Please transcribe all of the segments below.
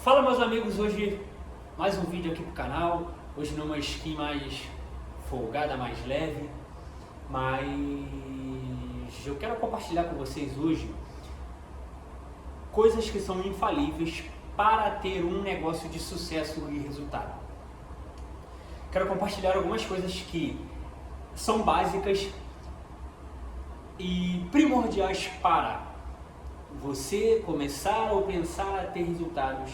Fala meus amigos, hoje mais um vídeo aqui pro canal, hoje numa skin mais folgada, mais leve, mas eu quero compartilhar com vocês hoje coisas que são infalíveis para ter um negócio de sucesso e resultado. Quero compartilhar algumas coisas que são básicas e primordiais para você começar ou pensar a ter resultados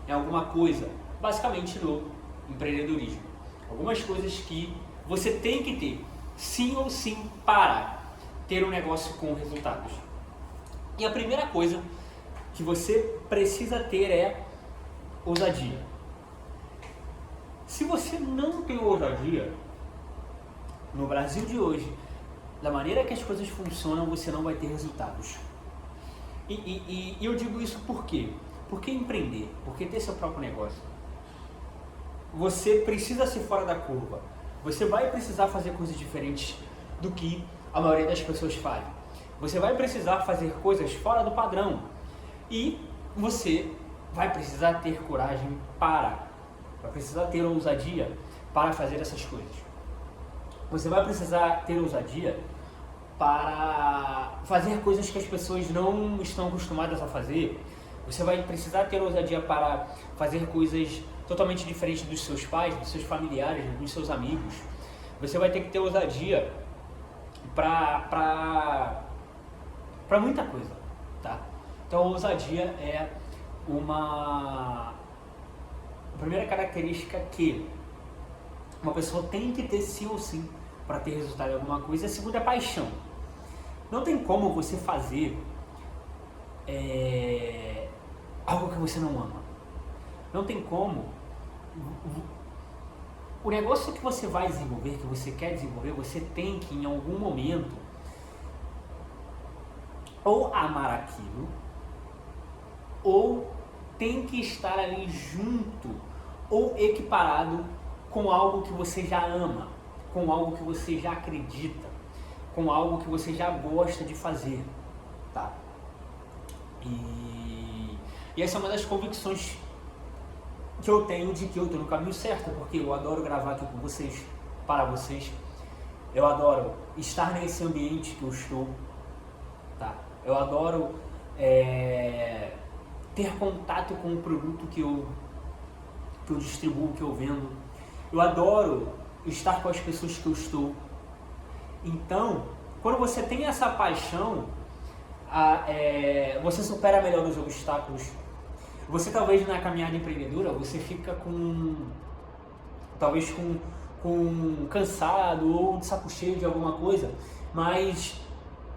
em alguma coisa, basicamente no empreendedorismo. Algumas coisas que você tem que ter, sim ou sim, para ter um negócio com resultados. E a primeira coisa que você precisa ter é ousadia. Se você não tem ousadia, no Brasil de hoje, da maneira que as coisas funcionam, você não vai ter resultados. E eu digo isso por quê? Porque empreender, porque ter seu próprio negócio, você precisa ser fora da curva. Você vai precisar fazer coisas diferentes do que a maioria das pessoas faz. Você vai precisar fazer coisas fora do padrão. E você vai precisar ter coragem vai precisar ter ousadia para fazer essas coisas. Você vai precisar ter ousadia para fazer coisas que as pessoas não estão acostumadas a fazer. Você vai precisar ter ousadia para fazer coisas totalmente diferentes dos seus pais, dos seus familiares, dos seus amigos. Você vai ter que ter ousadia para muita coisa, tá? Então a ousadia é a primeira característica que uma pessoa tem que ter sim ou sim para ter resultado em alguma coisa. A segunda é paixão. Não tem como você fazer algo que você não ama. Não tem como. O negócio que você vai desenvolver, que você quer desenvolver, você tem que em algum momento ou amar aquilo, ou tem que estar ali junto ou equiparado com algo que você já ama, com algo que você já acredita, com algo que você já gosta de fazer, tá? E essa é uma das convicções que eu tenho de que eu estou no caminho certo, porque eu adoro gravar aqui com vocês, para vocês. Eu adoro estar nesse ambiente que eu estou, tá? Eu adoro ter contato com o produto que eu distribuo, que eu vendo. Eu adoro estar com as pessoas que eu estou. Então, quando você tem essa paixão, você supera melhor os obstáculos. Você talvez na caminhada empreendedora, você fica talvez com cansado ou de saco cheio de alguma coisa, mas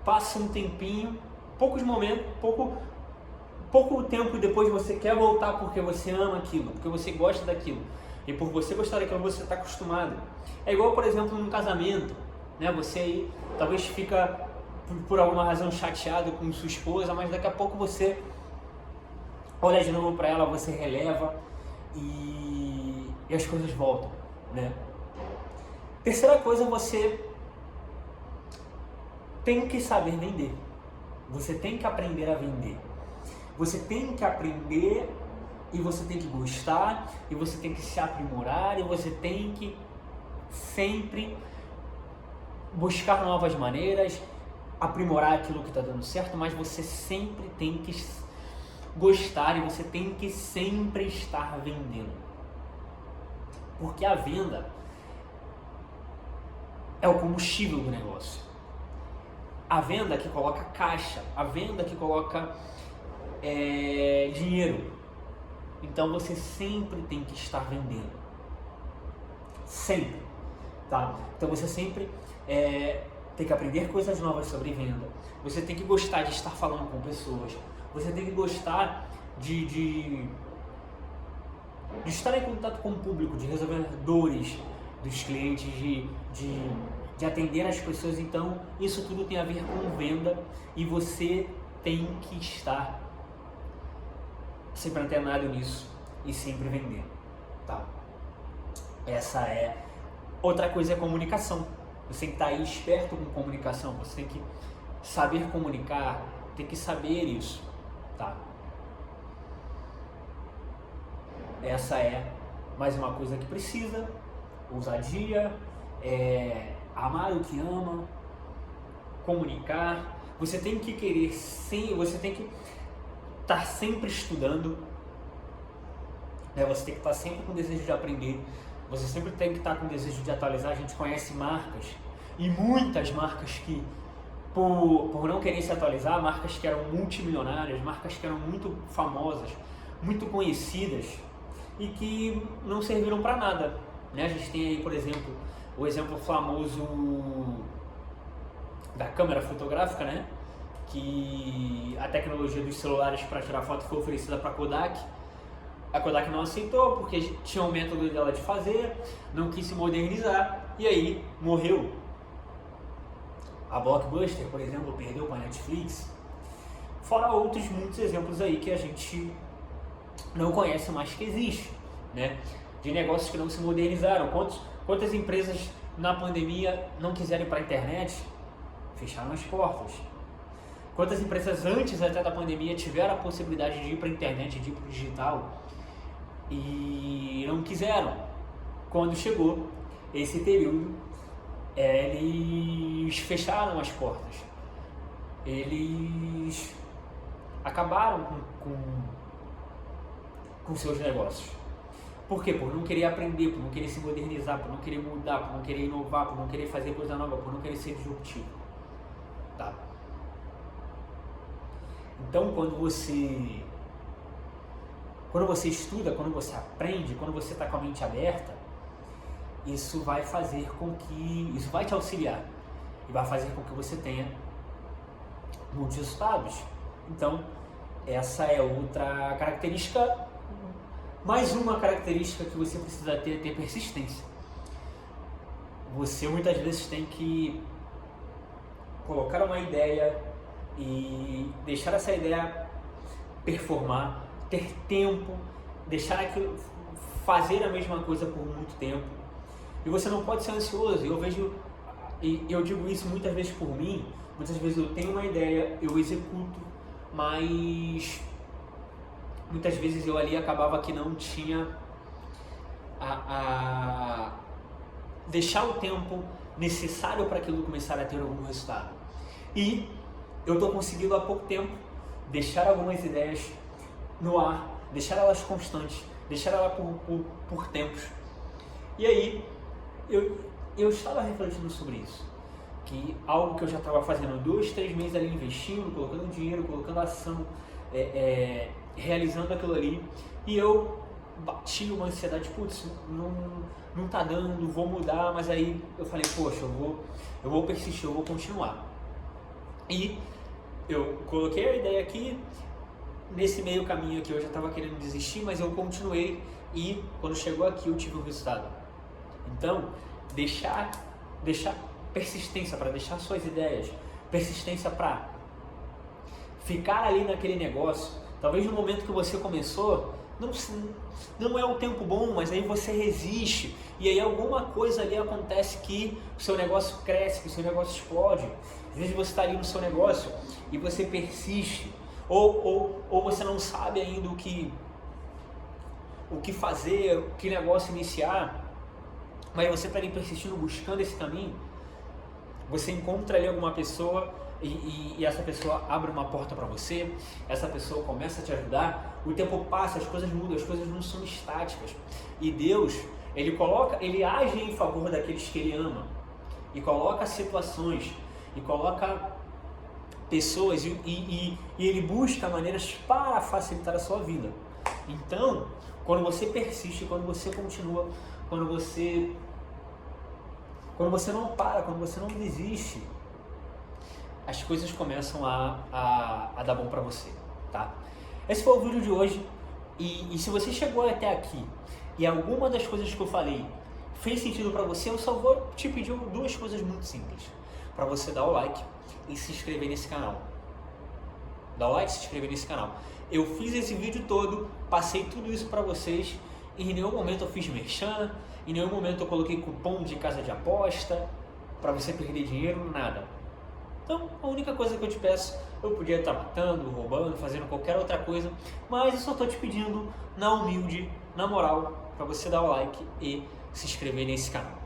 passa um tempinho, poucos momentos, pouco tempo depois você quer voltar porque você ama aquilo, porque você gosta daquilo. E por você gostar daquilo, você está acostumado. É igual, por exemplo, num casamento, né? Você aí talvez fica por alguma razão chateado com sua esposa, mas daqui a pouco você olha de novo para ela, você releva e as coisas voltam, né? Terceira coisa, você tem que saber vender. Você tem que aprender a vender. Você tem que aprender e você tem que gostar e você tem que se aprimorar e você tem que sempre buscar novas maneiras, aprimorar aquilo que está dando certo, mas você sempre tem que gostar e você tem que sempre estar vendendo. Porque a venda é o combustível do negócio. A venda que coloca caixa, a venda que coloca dinheiro. Então você sempre tem que estar vendendo. Sempre. Tá? Então você sempre tem que aprender coisas novas sobre venda. Você tem que gostar de estar falando com pessoas. Você tem que gostar de estar em contato com o público, de resolver dores dos clientes, de atender as pessoas. Então isso tudo tem a ver com venda e você tem que estar sempre antenado nisso e sempre vendendo, tá? Essa é outra coisa, é comunicação. Você tem que estar aí esperto com comunicação, você tem que saber comunicar, tem que saber isso, tá? essa é mais uma coisa que precisa: ousadia, amar o que ama, comunicar. Você tem que querer sim, você tem que estar sempre estudando, né? Você tem que estar sempre com desejo de aprender, você sempre tem que estar com desejo de atualizar. A gente conhece marcas, e muitas marcas que, por não querer se atualizar, marcas que eram multimilionárias, marcas que eram muito famosas, muito conhecidas, e que não serviram para nada, né? A gente tem aí, por exemplo, o exemplo famoso da câmera fotográfica, né? Que a tecnologia dos celulares para tirar foto foi oferecida para a Kodak. A Kodak não aceitou porque tinha um método dela de fazer, não quis se modernizar, e aí morreu. A Blockbuster, por exemplo, perdeu para a Netflix. Fora outros muitos exemplos aí que a gente não conhece mais que existe, né? De negócios que não se modernizaram. Quantas empresas na pandemia não quiseram ir para a internet? Fecharam as portas. Quantas empresas antes até da pandemia tiveram a possibilidade de ir para a internet, de ir para o digital e não quiseram? Quando chegou esse período, eles fecharam as portas. Eles acabaram com seus negócios. Por quê? Por não querer aprender, por não querer se modernizar, por não querer mudar, por não querer inovar, por não querer fazer coisa nova, por não querer ser disruptivo. Tá? Então, quando você estuda, quando você aprende, quando você está com a mente aberta, isso vai fazer com que, isso vai te auxiliar e vai fazer com que você tenha muitos resultados. Então, essa é outra característica, mais uma característica que você precisa ter, é ter persistência. Você muitas vezes tem que colocar uma ideia e deixar essa ideia performar, ter tempo, deixar aquilo, fazer a mesma coisa por muito tempo. E você não pode ser ansioso. Eu digo isso muitas vezes por mim. Muitas vezes eu tenho uma ideia, eu executo, mas muitas vezes eu ali acabava que não tinha deixar o tempo necessário para aquilo começar a ter algum resultado. E eu estou conseguindo há pouco tempo deixar algumas ideias no ar, deixar elas constantes, deixar elas por tempos. E aí eu estava refletindo sobre isso, que algo que eu já estava fazendo 2, 3 meses ali, investindo, colocando dinheiro, colocando ação, realizando aquilo ali, e eu bati uma ansiedade, putz, não tá dando, vou mudar, mas aí eu falei, poxa, eu vou persistir, eu vou continuar. E eu coloquei a ideia aqui, nesse meio caminho aqui eu já estava querendo desistir, mas eu continuei e quando chegou aqui eu tive um resultado. Então, deixar persistência para deixar suas ideias, persistência para ficar ali naquele negócio. Talvez no momento que você começou, não é o tempo bom, mas aí você resiste e aí alguma coisa ali acontece que o seu negócio cresce, que o seu negócio explode. Às vezes você está ali no seu negócio e você persiste, ou você não sabe ainda o que fazer, que negócio iniciar, mas você está ali persistindo, buscando esse caminho. Você encontra ali alguma pessoa e essa pessoa abre uma porta para você, essa pessoa começa a te ajudar, o tempo passa, as coisas mudam, as coisas não são estáticas. E Deus, Ele age em favor daqueles que Ele ama, e coloca situações, e coloca pessoas, e Ele busca maneiras para facilitar a sua vida. Então, quando você persiste, quando você continua, quando você não para, quando você não desiste, as coisas começam a dar bom pra você, tá? Esse foi o vídeo de hoje, e se você chegou até aqui e alguma das coisas que eu falei fez sentido pra você, eu só vou te pedir 2 coisas muito simples. Pra você dar o like e se inscrever nesse canal. Dá o like e se inscrever nesse canal. Eu fiz esse vídeo todo, passei tudo isso pra vocês, e em nenhum momento eu fiz merchan, em nenhum momento eu coloquei cupom de casa de aposta pra você perder dinheiro, nada. Então, a única coisa que eu te peço, eu podia estar matando, roubando, fazendo qualquer outra coisa, mas eu só estou te pedindo na humilde na moral, para você dar o like e se inscrever nesse canal.